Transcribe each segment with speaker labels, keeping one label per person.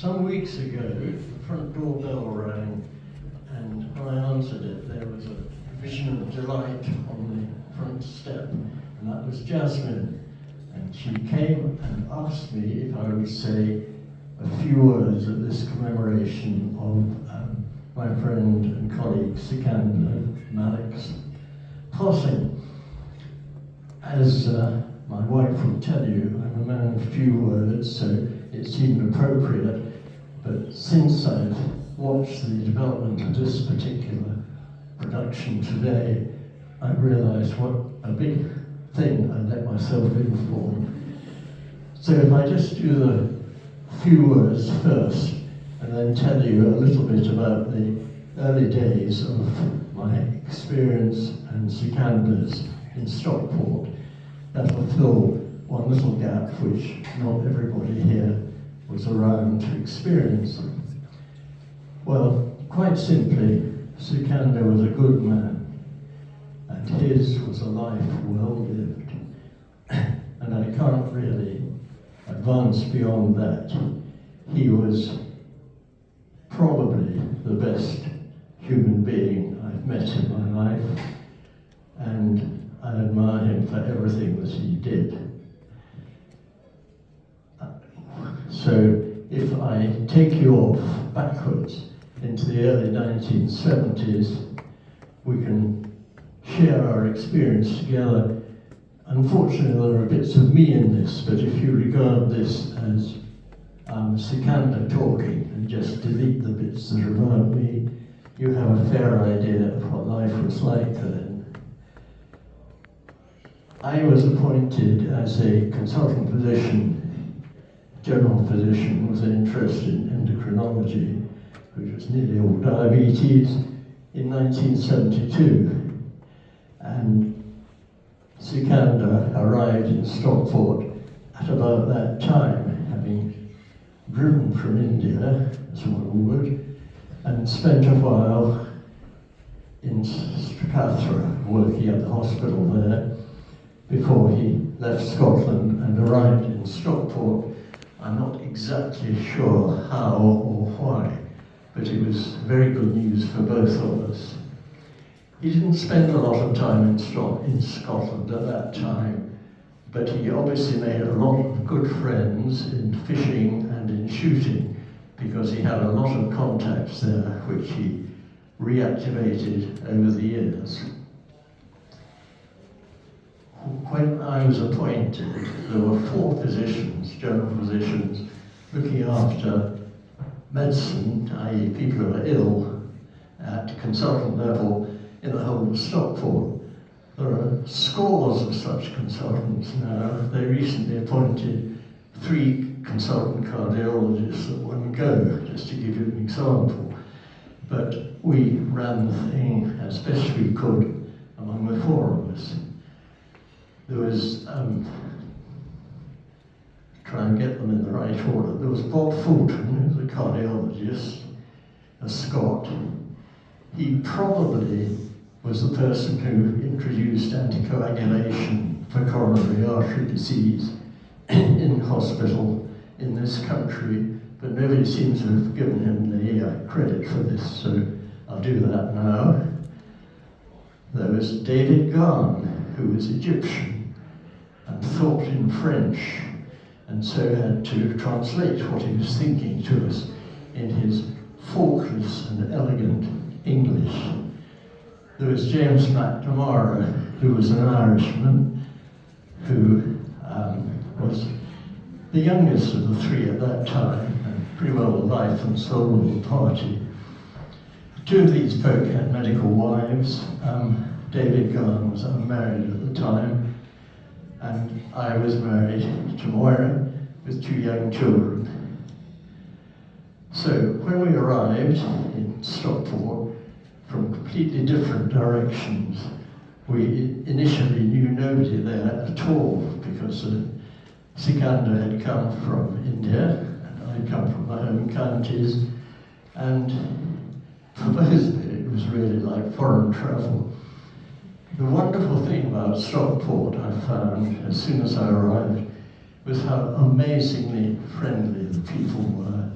Speaker 1: Some weeks ago, the front doorbell rang, and when I answered it, there was a vision of delight on the front step, and that was Jasmine. And she came and asked me if I would say a few words at this commemoration of my friend and colleague Sikander Malik's passing. As my wife will tell you, I'm a man of few words, so it seemed appropriate. But since I've watched the development of this particular production today, I've realized what a big thing I let myself in for. So if I just do the few words first, and then tell you a little bit about the early days of my experience and Sikander's in Stockport, that'll fill one little gap which not everybody here was around to experience. Well, quite simply, Sikander was a good man, and his was a life well lived. And I can't really advance beyond that. He was probably the best human being I've met in my life, and I admire him for everything that he did. So if I take you off backwards into the early 1970s, we can share our experience together. Unfortunately, there are bits of me in this, but if you regard this as Sikander talking and just delete the bits that are about me, you have a fair idea of what life was like then. I was appointed as a consultant physician, general physician with an interest in endocrinology, which was nearly all diabetes, in 1972. And Sikander arrived in Stockport at about that time, having driven from India, as one would, and spent a while in Stracatra, working at the hospital there, before he left Scotland and arrived in Stockport. I'm not exactly sure how or why, but it was very good news for both of us. He didn't spend a lot of time in Scotland at that time, but he obviously made a lot of good friends in fishing and in shooting, because he had a lot of contacts there which he reactivated over the years. When I was appointed, there were 4 physicians, general physicians, looking after medicine, i.e. people who are ill, at consultant level in the whole of Stockport. There are scores of such consultants now. They recently appointed 3 consultant cardiologists at one go, just to give you an example. But we ran the thing as best we could among the 4 of us. There was, try and get them in the right order. There was Bob Fulton, who was a cardiologist, a Scot. He probably was the person who introduced anticoagulation for coronary artery disease in hospital in this country, but nobody seems to have given him the credit for this, so I'll do that now. There was David Garn, who was Egyptian and thought in French, and so had to translate what he was thinking to us in his faultless and elegant English. There was James McNamara, who was an Irishman, who was the youngest of the 3 at that time, and pretty well the life and soul of the party. 2 of these folk had medical wives. David Garn was unmarried at the time, and I was married to Moira with 2 young children. So when we arrived in Stockport from completely different directions, we initially knew nobody there at all, because Sikander had come from India and I'd come from my home counties, and for both of it was really like foreign travel. The wonderful thing about Stockport, I found as soon as I arrived, was how amazingly friendly the people were.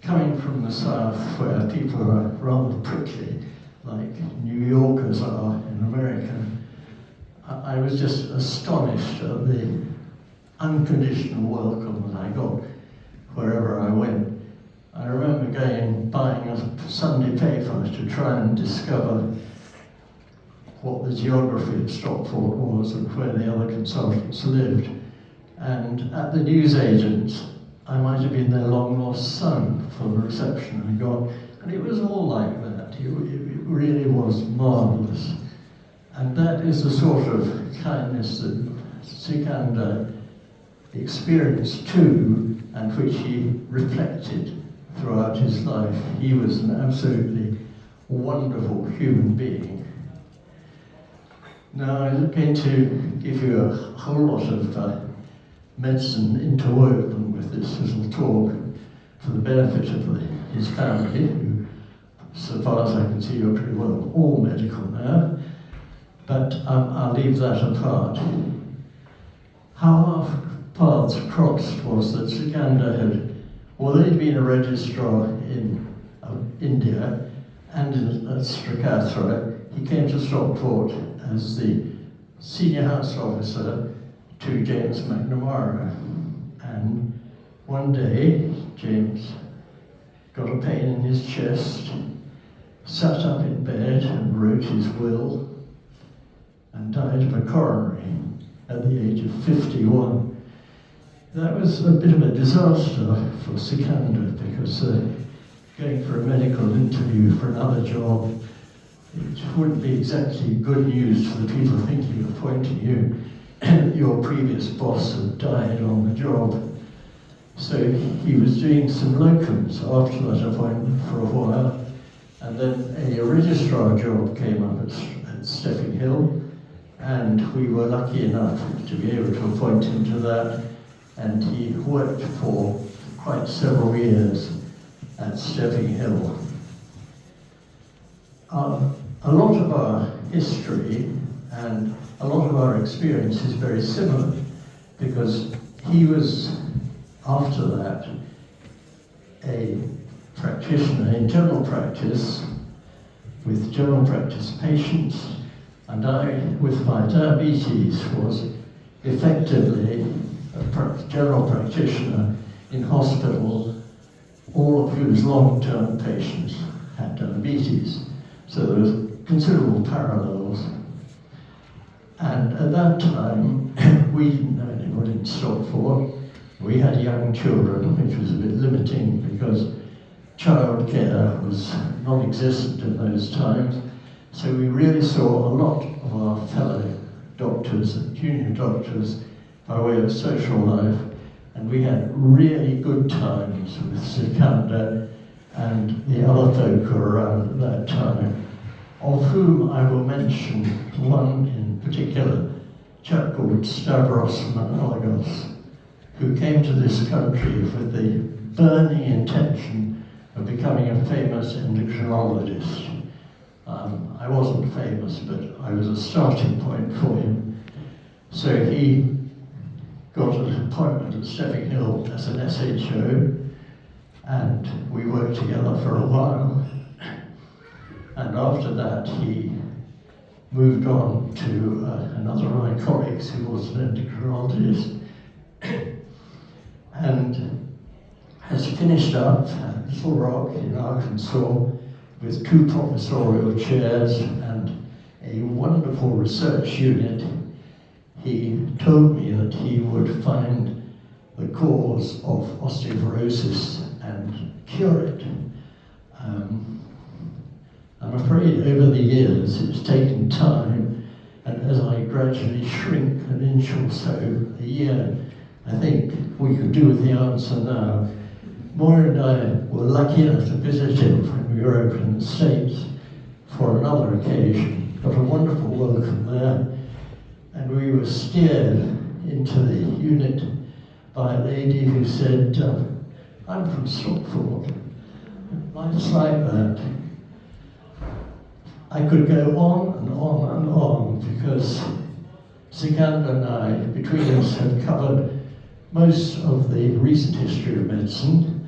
Speaker 1: coming from the south where people are rather prickly, like New Yorkers are in America, I was just astonished at the unconditional welcome that I got wherever I went. I remember buying a Sunday paper to try and discover what the geography of Stockport was and where the other consultants lived. And at the newsagents, I might have been their long-lost son for the reception I got. And it was all like that. It really was marvellous. And that is the sort of kindness that Sikander experienced too, and which he reflected throughout his life. He was an absolutely wonderful human being. Now I'm going to give you a whole lot of medicine interwoven with this little talk for the benefit of his family, who, so far as I can see, are pretty well all medical now, but I'll leave that apart. How our paths crossed was that Sikander had, although he'd been a registrar in India and at Stracathra, he came to Stockport as the senior house officer to James McNamara. And one day, James got a pain in his chest, sat up in bed and wrote his will, and died of a coronary at the age of 51. That was a bit of a disaster for Sikander, because going for a medical interview for another job, it wouldn't be exactly good news for the people thinking of appointing you. Your previous boss had died on the job. So he was doing some locums after that appointment for a while, and then a registrar job came up at Stepping Hill, and we were lucky enough to be able to appoint him to that, and he worked for quite several years at Stepping Hill. A lot of our history and a lot of our experience is very similar, because he was, after that, a practitioner in general practice with general practice patients, and I, with my diabetes, was effectively a general practitioner in hospital, all of whose long-term patients had diabetes. So there was considerable parallels. And at that time, we didn't know anybody in Stockport. We had young children, which was a bit limiting because childcare was non-existent in those times. So we really saw a lot of our fellow doctors and junior doctors by way of social life, and we had really good times with Sikander and the other folk who were around at that time, of whom I will mention one in particular, a chap called Stavros Manolagos, who came to this country with the burning intention of becoming a famous endocrinologist. I wasn't famous, but I was a starting point for him. So he got an appointment at Stepping Hill as an SHO, and we worked together for a while. And after that, he moved on to another of my colleagues who was an endocrinologist, and has finished up at Little Rock in Arkansas with 2 professorial chairs and a wonderful research unit. He told me that he would find the cause of osteoporosis and cure it. I'm afraid over the years it's taken time, and as I gradually shrink an inch or so a year, I think we could do with the answer now. Moira and I were lucky enough to visit him when we were over in the States for another occasion. Got a wonderful welcome there, and we were steered into the unit by a lady who said, I'm from Stockport. Life's like that. I could go on and on and on, because Sikander and I, between us, have covered most of the recent history of medicine,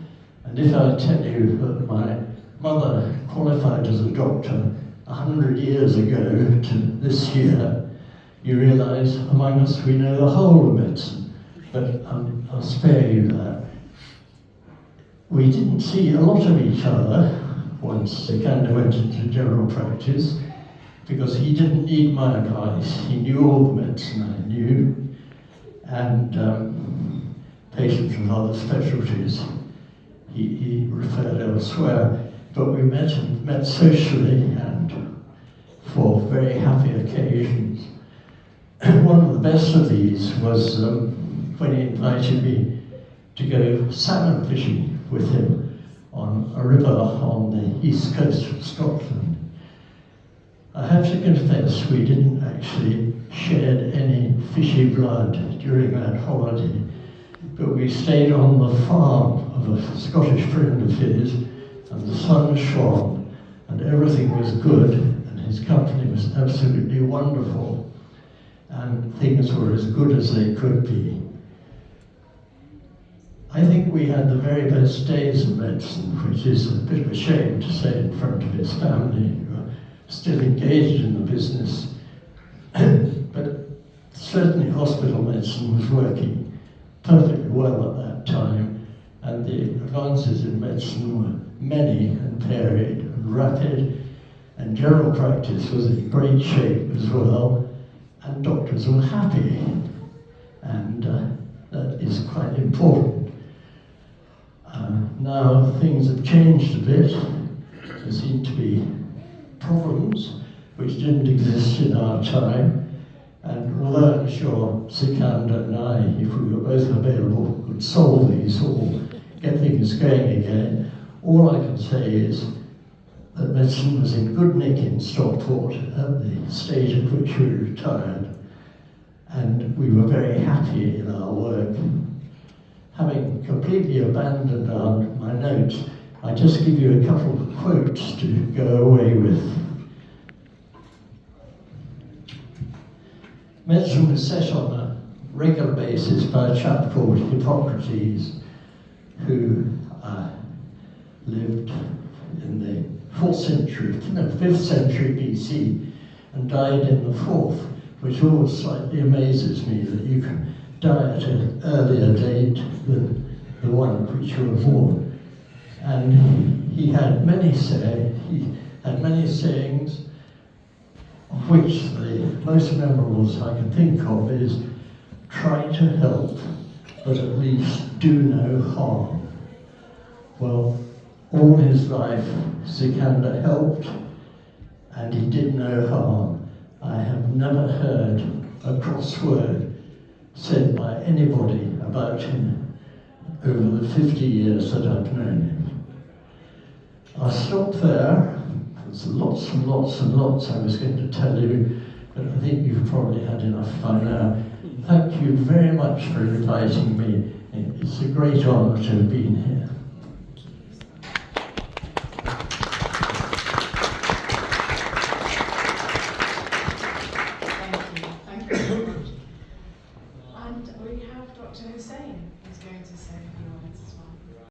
Speaker 1: and And if I tell you that my mother qualified as a doctor 100 years ago to this year, you realise among us we know the whole of medicine, but I'll spare you that. We didn't see a lot of each other once Sikander went into general practice, because he didn't need my advice. He knew all the medicine I knew, and patients with other specialties he referred elsewhere. But we met socially and for very happy occasions. One of the best of these was when he invited me to go salmon fishing with him on a river on the east coast of Scotland. I have to confess we didn't actually shed any fishy blood during that holiday, but we stayed on the farm of a Scottish friend of his, and the sun shone and everything was good and his company was absolutely wonderful and things were as good as they could be. I think we had the very best days of medicine, which is a bit of a shame to say in front of his family, who are still engaged in the business. But certainly hospital medicine was working perfectly well at that time, and the advances in medicine were many and varied and rapid, and general practice was in great shape as well, and doctors were happy, and that is quite important. Now things have changed a bit. There seem to be problems which didn't exist in our time, and although I'm sure Sikander and I, if we were both available, could solve these or get things going again, all I can say is that medicine was in good nick in Stockport at the stage at which we retired, and we were very happy in our work. Having completely abandoned my notes, I just give you a couple of quotes to go away with. Medicine was set on a regular basis by a chap called Hippocrates, who lived in the 5th century BC and died in the 4th, which always slightly amazes me that you can die at an earlier date than the one at which you were born. And he had many sayings, of which the most memorable I can think of is, try to help, but at least do no harm. Well, all his life, Sikander helped, and he did no harm. I have never heard a cross word said by anybody about him over the 50 years that I've known him. I'll stop there. There's lots and lots and lots I was going to tell you, but I think you've probably had enough by now. Thank you very much for inviting me. It's a great honor to have been here.